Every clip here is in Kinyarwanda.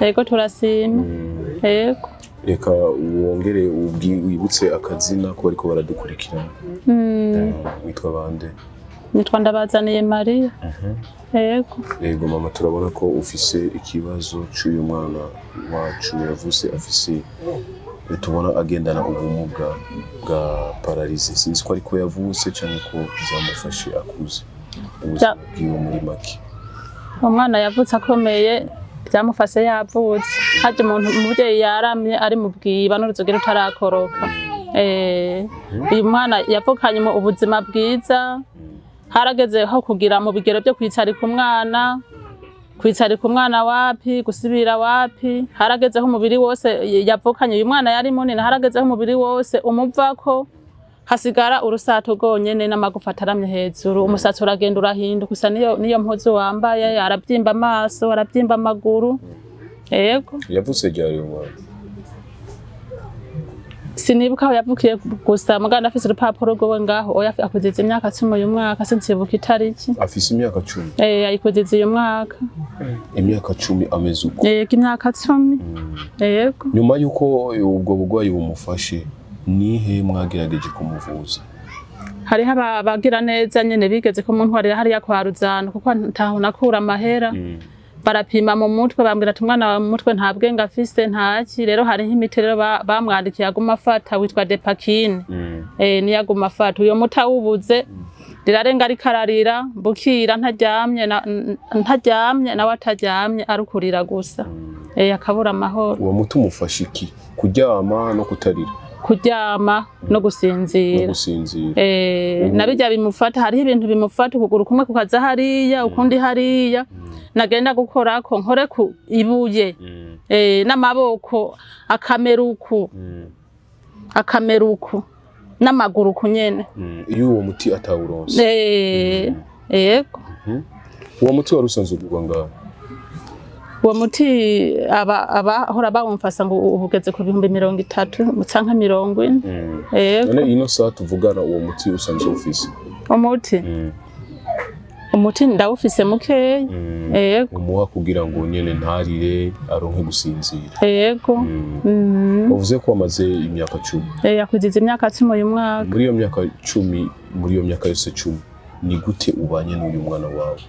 Yego turasima. Yego. Reka wongere wibutse akazina ko bariko baradukurikirana. Witwa bande? Nitwa Ndabazaniye Maria. Yego. Yego mama, turabona ko ufise ikibazo cy'uyu mwana wacu yavuze afise tubona agendana ubumuga bwa paralize. Sinzi ko ariko yavutse cyane ko byamufashe akuze. Ubuzima bwiwe muri make. Umwana yavutse akomeye, byamufashe yavutse. Haje umuntu umuvyeyi yaramye ari mu bwiba n'uruzogero utarakoroka. Uyu mwana yavukanye mu ubuzima bwiza. Harageze ho kugira mu bigero byo kwicarika umwana wapi, gusibira wapi. Haragezeho umubiri wose yavukanye. Uyu mwana yari munini, haragezeho umubiri wose umuvako, hasigara urusato rwonyene n'amagufa ataramye hejuru. Umusatsi uragenda urahinduka, gusa niyo mpuzu wambaye, arabyimba amaso, arabyimba amaguru. Yego. Yavutse ryari umwana? Sinibuka aho yavukiye gusa muganda afise urupapuro rwo ngaho oya akuzize imyaka 10 uyu mwaka, sinzibuka itariki. Afise imyaka 10? Ayikuzize uyu mwaka. Imyaka 10 ameze uko? Imyaka 10. Yego. Nyuma yuko ubwo bugwayi bumufashe, nihe mwagerageje kumuvuza? Hariho abagira neza nyene bigeze ko umuntu warira hariya kwa Ruzano kuko ntaho nakura amahera. Barapima mu mutwe bambwira ati umwana wa mutwe nta bwenge afise ntaki. Rero hariho imiti rero bamwandikiye aguma afata witwa Depakine. Ni yaguma afata. Uyo muta wubuze rirarenga ari kararira bukira ntaryamye nawe ataryamye arukurira gusa. Akabura amahoro. Uwo muti umufasha iki? Kuryama no kutarira? Kuryama no gusinzira. Nabijya bimufata, hariho ibintu bimufata ukuguru kumwe kukaza hariya ukundi hariya. Nagenda gukora ko nkore ku ibuye n'amaboko akameruku n'amaguru kunyene. Iyo uwo muti atawuronse? Yego. Uwo muti warusanzwe kugwa ngaho? Uwo muti abahora bawumfasa ngo ubugeze ku 30 canke 40. Yego. None ino saa tuvugana uwo muti usanzwe ufise? Umuti ndawufise mukeya. Yego. Umuha kugira ngo nyene ntarire aronke gusinzira? Yego. Uvuze ko amaze imyaka 10? Yakuzize imyaka 10 uyu mwaka. Muri iyo myaka 10, muri iyo myaka yose 10, ni gute ubanye n'uyu mwana wawe?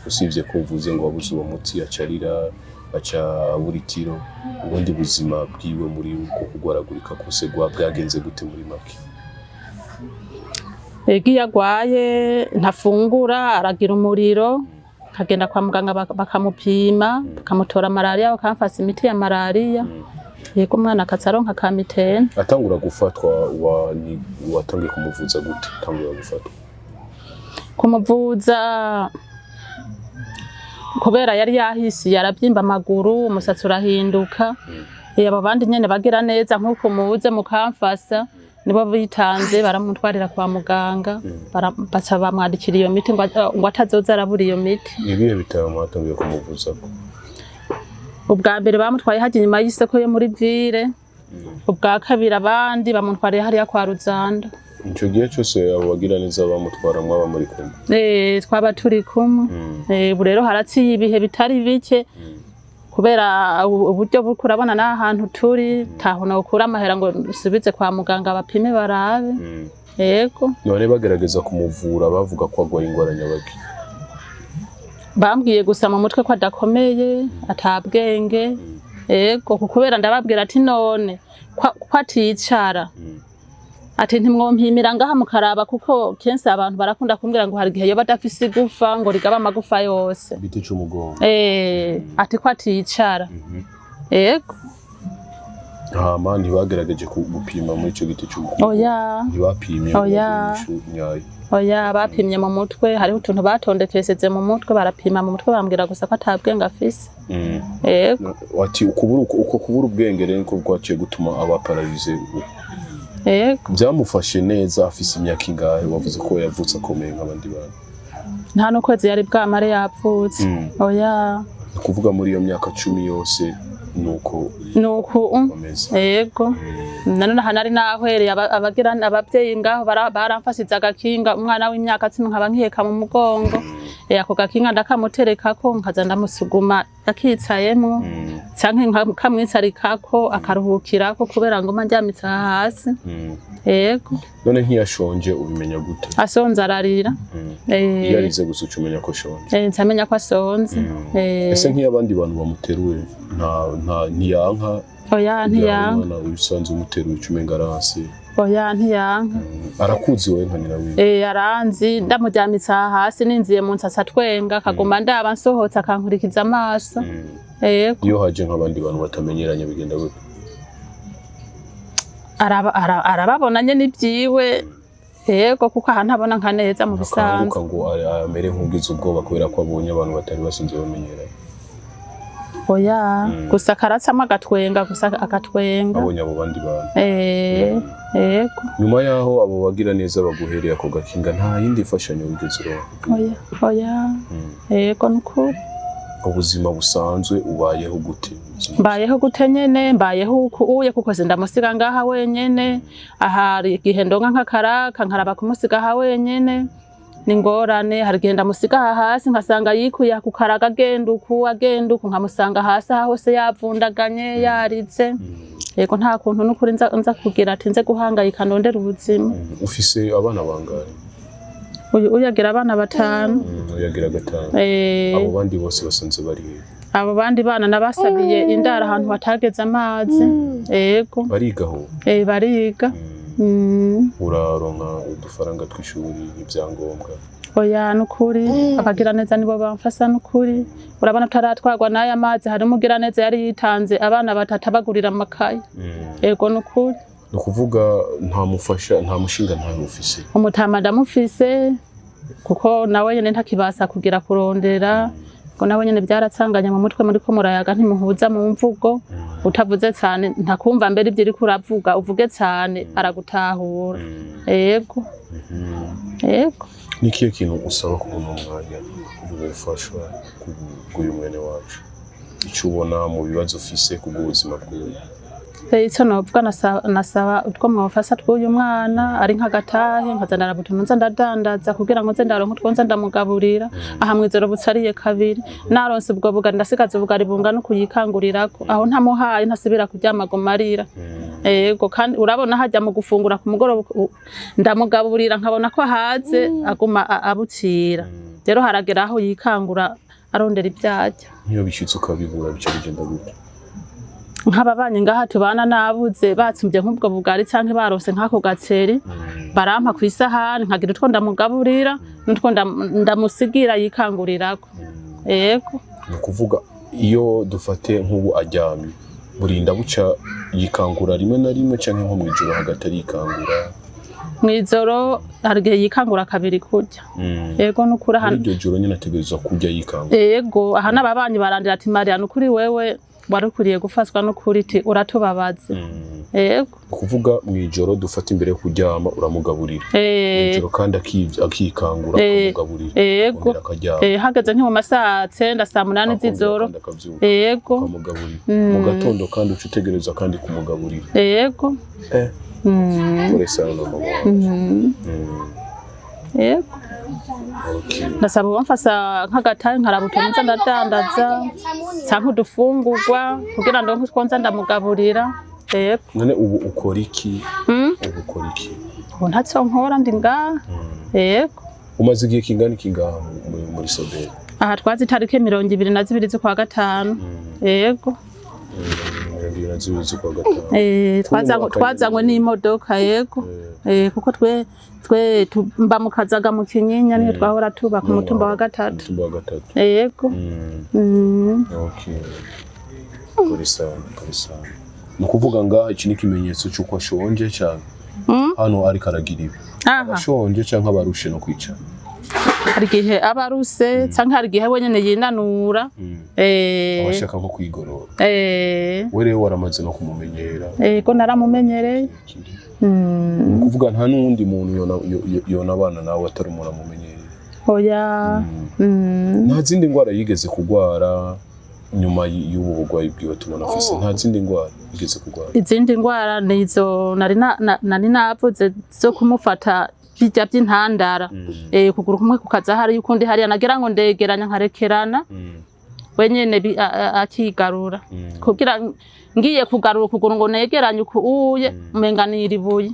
Usibye ko uvuze ngo wabuze uwo muti acarira, aca buritiro, ubundi buzima bwiwe muri uko kugwaragurika kose bwagenze gute muri make? Iyo agwaye ntafungura, aragira umuriro, kagenda kwa muganga bakamupima, bakamutora malaria, bakamfasa imiti ya malaria. Yego umwana akazaronka kamitene. Atangura gufatwa watangiye kumuvuza gute? Atangura gufatwa kumuvuza kubera yari yahisi, yarabyimba amaguru, umusatsi urahinduka. Abo bandi nyene bagira neza nkuko mubuze mukamfasa nibo bitanze baramutwarira kwa muganga, baca bamwandikira iyo miti ngo atazoza arabura iyo miti. Ibihe bitaro mwatangiye kumuvuza? Ubwa mbere bamutwaye haje nyuma y'isoko yo muri ville, ubwa kabiri abandi bamutwariye hariya kwa Ruzando. Ico gihe cyose abo bagira neza bamutwara mwaba muri kumwe? Twaba turi kumwe. Ubu rero haraciye ibihe bitari bike kubera uburyo bwo kurabona n'ahantu turi tahona ukura amahera ngo subize kwa muganga bapime barabe. Yego. None bagerageza kumuvura bavuga ko agwaye ingwara nyabaki? Bambwiye gusa mu mutwe ko adakomeye, atabwenge. Yego kubera ndababwira ati none ko aticara. Ati ntimwompimira ngaha mukaraba kuko kenshi abantu barakunda kumbwira ngo hari gihe yo badafise igufa ngo rigaba amagufa yose. Biti cy'umugongo. Ati ko aticara. Yego. Mani bagerageje gupima muri ico giti cy'umugongo? Oya. Ntibapimye? Oya bapimye mu mutwe, hariho utuntu batondekeseze mu mutwe, barapima mu mutwe bambwira gusa ko atabwenge afise. Yego. Ati kubura ubwenge rero ko bwaciye gutuma aba paralize. Yego. Byamufashe neza afise imyaka ingahe? Wavuze ko yavutse akomeye nk'abandi bantu? Nta n'ukwezi yari bwamare yapfutse. Oya. Kuvuga muri iyo myaka 10 yose nuko yego. Nanone hanari nahwereye abagira abavyeyi ngaho baramfasiza agakinga umwana w'imyaka 10 nkaba nkiheka mu mugongo. Ako gakinga ndakamutereka ko nkaza ndamusuguma yakitsayemo. canke kamwisarikako akaruhukirako kubera ngo manjamitsa hasi yego none nkiyashonje ubimenya gute asonza ararira iyo arize gusa ucumenya ko shonje ncamenya ko asonze ese nk'iyabandi bantu bamuteruye ntiyanka oya ntiyanka usanze umuteruye ucumenga aransi oya ntiyanka arakuzi wewe nkanira wiwe aranzi ndamujyamitsa hasi ninziye mu nsasa twenga akaguma ndaba nsohotse akankurikiza amaso yego iyo haje nk'abandi bantu batamenyeranye bigenda gute arababona nyene ibyiwe yego kuko aha ntabona nka neza mu bisanzwe ngo amere nk'ugize ubwoba kubera ko abonye abantu batari basinze bamenyeranye oya gusa karatsama agatwenga gusa akatwenga abonye abo bandi bantu yego nyuma yaho abo bagira neza baguhereye ako gakinga nta yindi fashanyo wigeze uronka oya yego nuko ubuzima busanzwe ubayeho gute mbayeho gute nyene mbayeho uye kuko sindamusiga ngaha wenyene ahari igihe ndonka nk'akaraka nkaraba kumusiga aha wenyene ningorane hari genda musiga hasi nkasanga yikuye kukaraga agenda uku nkamusanga hasi aho hose yavundaganye yaritse yego nta kuntu n'ukuri nza kugira ati nze guhangayika ndondera ubuzima ufise abana bangahe uyagira abana 5 uyagira 5 abo bandi bose basanze bari abo bandi bana nabasabiye indara ahantu hatageze amazi yego barigaho bariga uraronka udufaranga tw'ishuri n'ibyangombwa oya nukuri abagira neza nibo bamfasa nukuri urabona taratwagwa n'aya mazi hari umugira neza yari yitanze abana batatabagurira amakaye yego nukuri nukuvuga nta mufasha nta mushinga nta ufise umutama ndamufise kuko nawe nyene ntakibasa kugira kurondera ngo nawe nyene byaratsanganya mu mutwe muri ko murayaga ntimuhuza mu mvugo utavuze cyane ntakumva mbere ibyo iri kuravuga uvuge cyane aragutahura yego yego nikiye kintu usaba ku mwanya ubufashwa kuguyu mwene wacu icyo ubona mu bibazo ufise ku buzima bwawe icyo novuga nasaba utwo mwafasa tw'uyu mwana ari nk'agatahe nkazanira butuntu nza ndadandaza kugira ngo nze ndaronka utwo nza ndamugaburira aha mwizero butsariye kabiri naronse ubwo bugari ndasigaza ubugari bungana kuyikangurirako aho ntamuhaye ntasubira kuryama gomarira yego kandi urabona hajya mu gufungura ku mugoroba ndamugaburira nkabona ko haze aguma abucira rero haragera aho yikangura arondera ibyajya niyo bishitse ukabibura bice bigenda gute nk'ababanye ngaha tubana nabuze batsimbye nk'ubwo bugari canke barose nk'ako gatseri barampa ku isahani nkagira utwo ndamugaburira n'utwo ndamusigira yikangurirako yego nukuvuga iyo dufate nk'ubu aryamye burinda buca yikangura rimwe na rimwe canke nko mwijoro hagati yikangura mwijoro hargiye yikangura kabiri kurya yego nukuri hano iryo joro nyine ategerezwa kurya yikangura yego aha n'ababanyi barandira ati Maria nukuri wewe warukuriye gufaswa no kuri ti uratubabaze yego kuvuga mwijoro dufata imbere kuryama uramugaburira mwijoro kandi akikangura akamugaburira yego hageze nki mu masaha 9 saa 8 z'ijoro yego akamugaburira mu gatondo kandi ucutegereza kandi kumugaburira yego uresa no mama yego ndasaba bamfasa nk'agatahe nkarabutonza ndadandaza canke udufungurwa kugira ndonke utwonza ndamugaburira yego none ubu ukora iki ubu ntacyo nkora ndi ngaha yego umaze igihe kingana kingaha muri Sobel aha twazi itariki 22 z'ukwa gatanu yego twazanywe n'imodoka yego kuko twe mba mu Kazaga mu Kinyinya niyo twahora tuba ku mutumba wa gatatu yego okay polisa nukuvuga nga iki ni kimenyetso cyuko ashonje cyane hano ari karagira ibi ashonje cyangwa barushe no kwicara hari gihe abaruse cyangwa hari gihe wenyene yinanura abashaka nko kwigorora were waramaze no kumumenyera ko naramumenyereye nukuvuga nta nundi muntu yona abana nawe atari umuntu amumenyereye oya nta zindi ngwara yigeze kugwara nyuma y'ubu bugwayi bwiwe tubona afise nta zindi ngwara yigeze kugwara izindi ngwara nizo nari navuze zo kumufata bijya by'intandara kuguru kumwe kukaza hari yukundi hari anagira ngo ndegeranya nkarekerana wenyene akigarura kugira ngiye kugarura ukuguru ngo negeranye ukuye umenga niribuye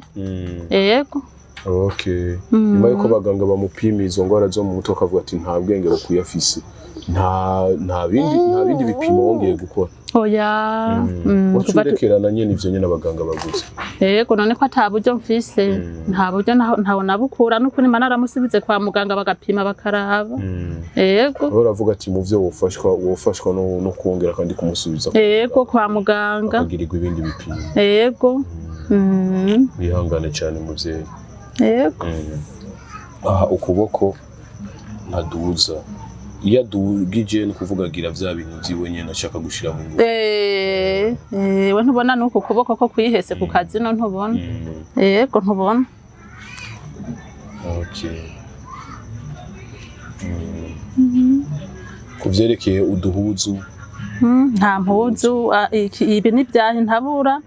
yego. Okay. Nyuma yuko baganga bamupima izo ngwara zo mu mutwe akavuga ati nta bwenge bukwiye afise, nta bindi bipimo wongeye gukora? Oya. Kuverekerana nyene ivyo nyene abaganga baguze. Yego none ko ataburyo mfise, nta buryo ntaho nabukura n'ukuri mana aramusibize kwa muganga bagapima bakaraba. Yego. Uravuga ati mu vyo wofashwa no kongera kandi kumusubiza. Yego kwa muganga. Akagirirwa ibindi bipimo. Yego. Bihangane cyane muvyeyi. Yego. Aha ukuboko ntaduza. Iyo adugije ni kuvuga gira vya bintu vyiwe nyene ashaka gushira mu ngufu. We ntubona nuko kuboko ko kwihese ku kazi no ntubona. Yego ntubona. Okay. Kuvyerekeye uduhuzu nta mpuzu ibi nibyahi ntabura.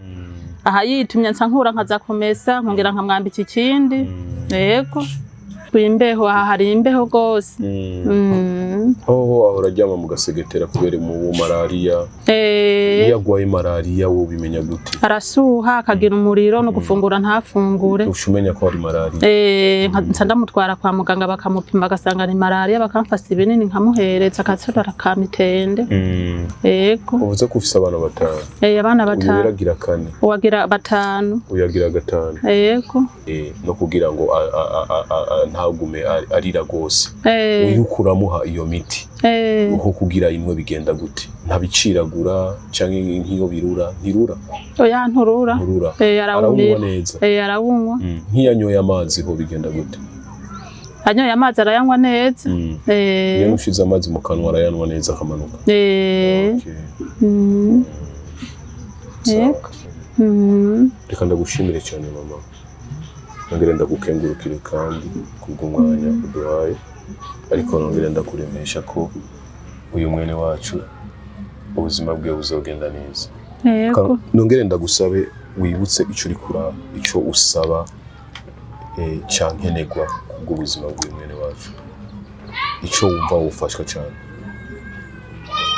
Aha yitumye nsa nkura nkaza kumesa nkongera nkamwambika ikindi. Yego. Kwimbeho hari imbeho gose. Aho uraryama mu gasegetera kubera mu malaria. Iyo agwaye malaria wo bimenya gute? Arasuha akagira umuriro no gufungura ntafungure. Ushumenya ko ari malaria. Nca ndamutwara kwa muganga bakamupima bagasanga ni malaria bakamfasa ibinini nkamuhereza akatsura akamitende. Yego. Uvuze ko ufise abana batanu. Abana batanu. Uyiragira kane. Uwagira batanu. Uyagira gatanu. Yego. No kugira ngo ntagume arira gose. Uyukuramuha iyo miti. Uko kugira imwe bigenda gute? Ntabiciragura canke nk'iyo birura ntirura? Oya nturura. Arawunywa neza. Arawunywa. Nkiyanyoye amazi ho bigenda gute? Anyoye amazi arayanywa neza. Iyo nushize amazi mu kanwa arayanwa neza akamanuka. Yego. Reka ndagushimire cyane mama. Nongera ndagukengurukire kandi kubw'umwanya uduhaye, ariko nongera ndakuremesha ko uyu mwene wacu ubuzima bwe buzogenda neza. Yego. Nongera ndagusabe wibutse ico uri kuraba, ico usaba cankenegwa kubw'ubuzima bw'uyu mwene wacu, ico wumva wofashwa cyane.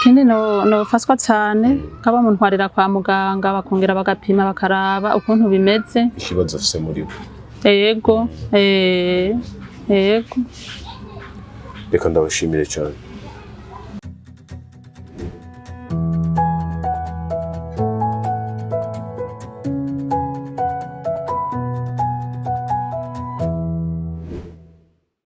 Kindi nofashwa cyane kaba muntwarira kwa muganga bakongera bagapima bakaraba ukuntu bimeze. Ikibazo afise muri we. Yego. Yego. Reka ndabashimire cyane.